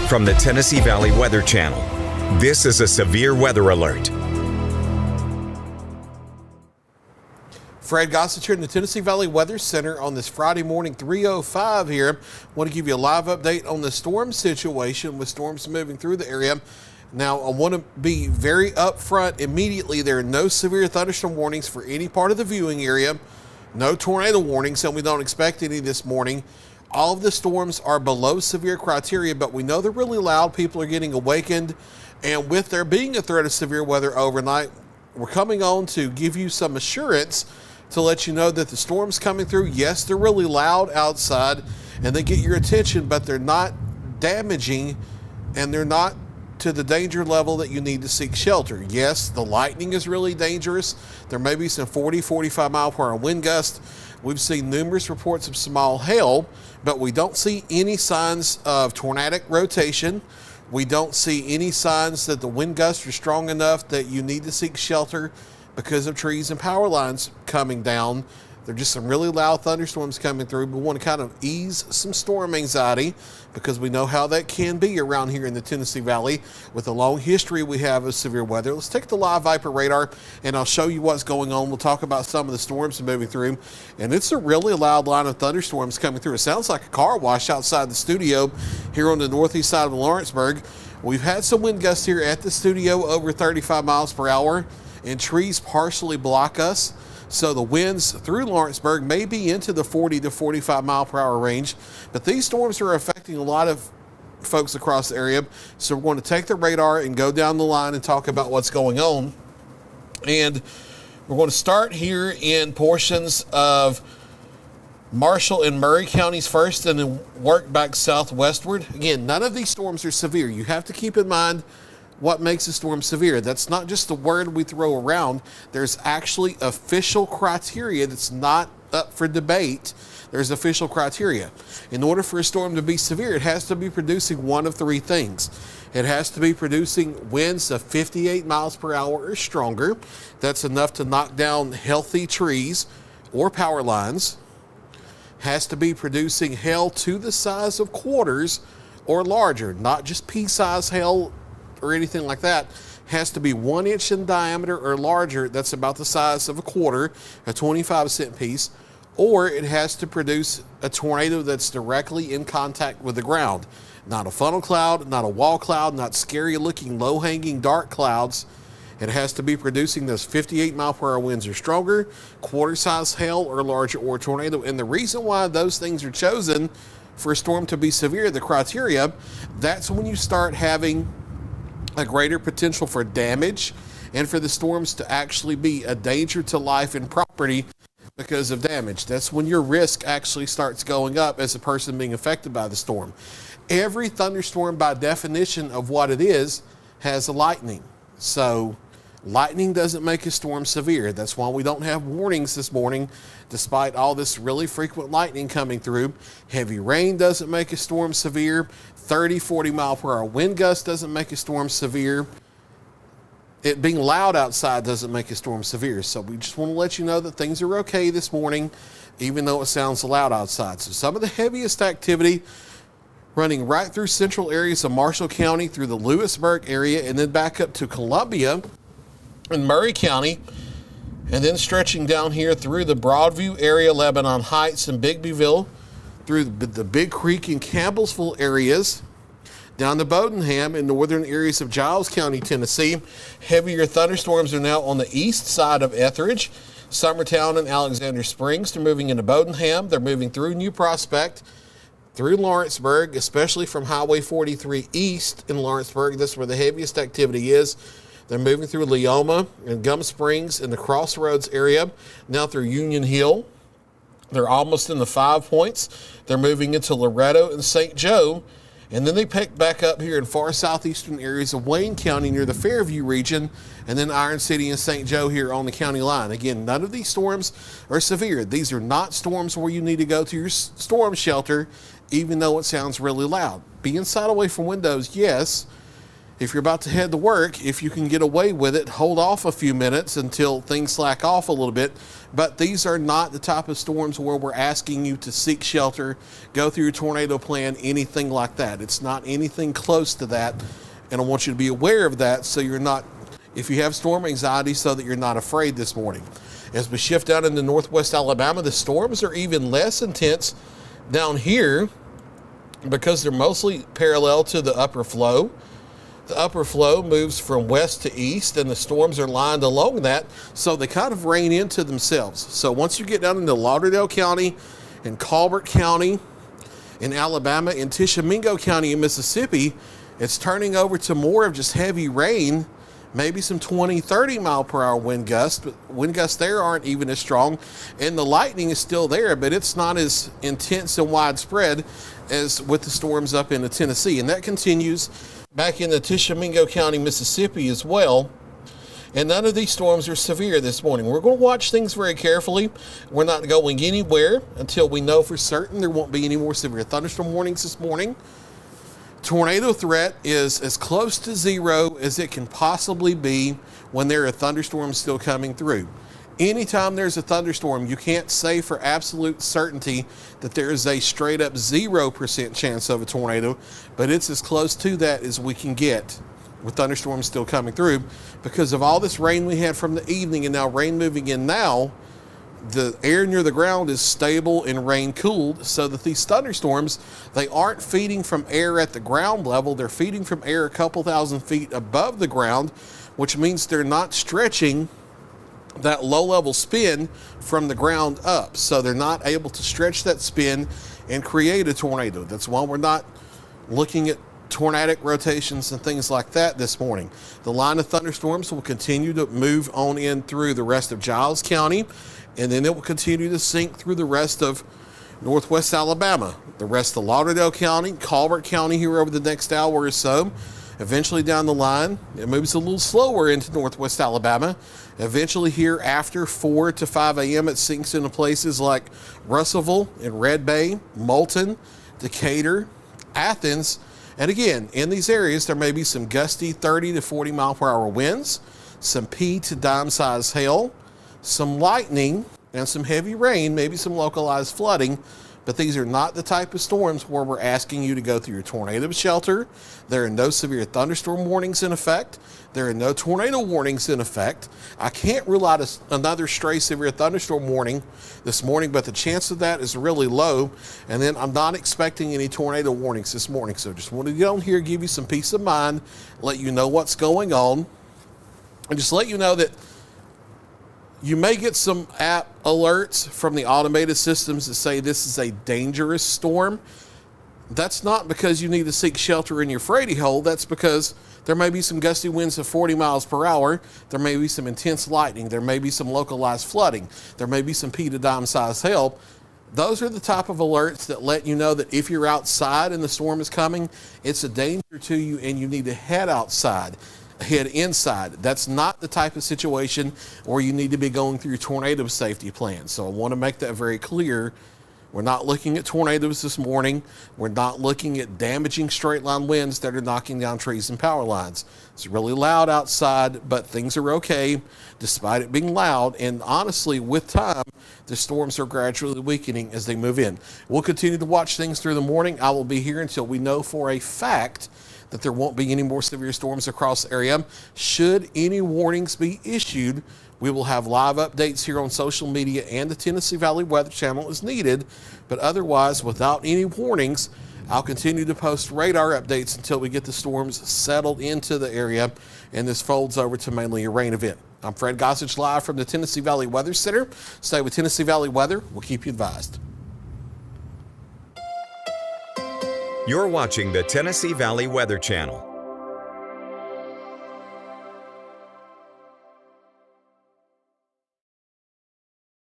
From the Tennessee Valley Weather Channel, this is a severe weather alert. Fred Gossett here in the Tennessee Valley Weather Center on this Friday morning, 3:05 here. Want to give you a live update on the storm situation with storms moving through the area. Now, I want to be very upfront immediately. There are no severe thunderstorm warnings for any part of the viewing area. No tornado warnings, and we don't expect any this morning. All of the storms are below severe criteria, but we know they're really loud. People are getting awakened. And with there being a threat of severe weather overnight, we're coming on to give you some assurance to let you know that the storm's coming through. Yes, they're really loud outside and they get your attention, but they're not damaging and they're not to the danger level that you need to seek shelter. Yes, the lightning is really dangerous. There may be some 40, 45 mile per hour wind gusts. We've seen numerous reports of small hail, but we don't see any signs of tornadic rotation. We don't see any signs that the wind gusts are strong enough that you need to seek shelter because of trees and power lines coming down. There are just some really loud thunderstorms coming through. We want to kind of ease some storm anxiety because we know how that can be around here in the Tennessee Valley with the long history we have of severe weather. Let's take the live Viper radar and I'll show you what's going on. We'll talk about some of the storms moving through. And it's a really loud line of thunderstorms coming through. It sounds like a car wash outside the studio here on the northeast side of Lawrenceburg. We've had some wind gusts here at the studio over 35 miles per hour, and trees partially block us. So the winds through Lawrenceburg may be into the 40 to 45 mile per hour range, but these storms are affecting a lot of folks across the area. So we're going to take the radar and go down the line and talk about what's going on. And we're going to start here in portions of Marshall and Murray counties first and then work back southwestward. Again, none of these storms are severe. You have to keep in mind what makes a storm severe. That's not just a word we throw around. There's actually official criteria that's not up for debate. There's official criteria. In order for a storm to be severe, it has to be producing one of three things. It has to be producing winds of 58 miles per hour or stronger. That's enough to knock down healthy trees or power lines. Has to be producing hail to the size of quarters or larger, not just pea-size hail or anything like that. Has to be 1 inch in diameter or larger. That's about the size of a quarter, a 25-cent piece. Or it has to produce a tornado that's directly in contact with the ground. Not a funnel cloud, not a wall cloud, not scary looking low-hanging dark clouds. It has to be producing those 58 mile per hour winds or stronger, quarter-size hail or larger, or tornado. And the reason why those things are chosen for a storm to be severe, the criteria, that's when you start having a greater potential for damage and for the storms to actually be a danger to life and property because of damage. That's when your risk actually starts going up as a person being affected by the storm. Every thunderstorm, by definition of what it is, has a lightning. So lightning doesn't make a storm severe. That's why we don't have warnings this morning, despite all this really frequent lightning coming through. Heavy rain doesn't make a storm severe. 30, 40 mile per hour wind gust doesn't make a storm severe. It being loud outside doesn't make a storm severe. So we just want to let you know that things are okay this morning, even though it sounds loud outside. So some of the heaviest activity running right through central areas of Marshall County, through the Lewisburg area, and then back up to Columbia and Murray County, and then stretching down here through the Broadview area, Lebanon Heights and Bigbyville, through the Big Creek and Campbellsville areas, down to Bodenham and northern areas of Giles County, Tennessee. Heavier thunderstorms are now on the east side of Etheridge. Summertown and Alexander Springs, they're moving into Bodenham. They're moving through New Prospect, through Lawrenceburg, especially from Highway 43 east in Lawrenceburg. That's where the heaviest activity is. They're moving through Leoma and Gum Springs in the Crossroads area, now through Union Hill. They're almost in the 5 Points. They're moving into Loretto and St. Joe. And then they pick back up here in far southeastern areas of Wayne County near the Fairview region, and then Iron City and St. Joe here on the county line. Again, none of these storms are severe. These are not storms where you need to go to your storm shelter, even though it sounds really loud. Be inside away from windows, yes. if you're about to head to work, if you can get away with it, hold off a few minutes until things slack off a little bit. But these are not the type of storms where we're asking you to seek shelter, go through your tornado plan, anything like that. It's not anything close to that. And I want you to be aware of that so you're not, if you have storm anxiety, so that you're not afraid this morning. As we shift down into northwest Alabama, the storms are even less intense down here because they're mostly parallel to the upper flow. The upper flow moves from west to east, and the storms are lined along that, so they kind of rain into themselves. So once you get down into Lauderdale County and Colbert County in Alabama and Tishomingo County in Mississippi, it's turning over to more of just heavy rain, maybe some 20, 30 mile per hour wind gusts, but wind gusts there aren't even as strong, and the lightning is still there, but it's not as intense and widespread as with the storms up into Tennessee, and that continues back into Tishomingo County, Mississippi as well. And none of these storms are severe this morning. We're going to watch things very carefully. We're not going anywhere until we know for certain there won't be any more severe thunderstorm warnings this morning. Tornado threat is as close to zero as it can possibly be when there are thunderstorms still coming through. Anytime there's a thunderstorm, you can't say for absolute certainty that there is a straight up 0% chance of a tornado, but it's as close to that as we can get with thunderstorms still coming through. Because of all this rain we had from the evening and now rain moving in now, the air near the ground is stable and rain cooled, so that these thunderstorms, they aren't feeding from air at the ground level, they're feeding from air a couple thousand feet above the ground, which means they're not stretching that low-level spin from the ground up. So they're not able to stretch that spin and create a tornado. That's why we're not looking at tornadic rotations and things like that this morning. The line of thunderstorms will continue to move on in through the rest of Giles County, and then it will continue to sink through the rest of northwest Alabama, the rest of Lauderdale County, Colbert County here over the next hour or so. Eventually down the line, it moves a little slower into northwest Alabama. Eventually here after 4 to 5 a.m. it sinks into places like Russellville and Red Bay, Moulton, Decatur, Athens. And again, in these areas, there may be some gusty 30 to 40 mile per hour winds, some pea to dime size hail, some lightning, and some heavy rain, maybe some localized flooding. But these are not the type of storms where we're asking you to go through your tornado shelter. There are no severe thunderstorm warnings in effect. There are no tornado warnings in effect. I can't rule out another stray severe thunderstorm warning this morning, but the chance of that is really low. And then I'm not expecting any tornado warnings this morning. So just wanted to get on here, give you some peace of mind, let you know what's going on, and just let you know that you may get some app alerts from the automated systems that say this is a dangerous storm. That's not because you need to seek shelter in your Frady hole. That's because there may be some gusty winds of 40 miles per hour. There may be some intense lightning. There may be some localized flooding. There may be some pea to dime size hail. Those are the type of alerts that let you know that if you're outside and the storm is coming, it's a danger to you and you need to head outside. Head inside. That's not the type of situation where you need to be going through your tornado safety plan. So I want to make that very clear. We're not looking at tornadoes this morning. We're not looking at damaging straight line winds that are knocking down trees and power lines. It's really loud outside, but things are okay despite it being loud. And honestly, with time, the storms are gradually weakening as they move in. We'll continue to watch things through the morning. I will be here until we know for a fact that there won't be any more severe storms across the area. Should any warnings be issued, we will have live updates here on social media and the Tennessee Valley Weather Channel as needed. But otherwise, without any warnings, I'll continue to post radar updates until we get the storms settled into the area and this folds over to mainly a rain event. I'm Fred Gossage live from the Tennessee Valley Weather Center. Stay with Tennessee Valley Weather. We'll keep you advised. You're watching the Tennessee Valley Weather Channel.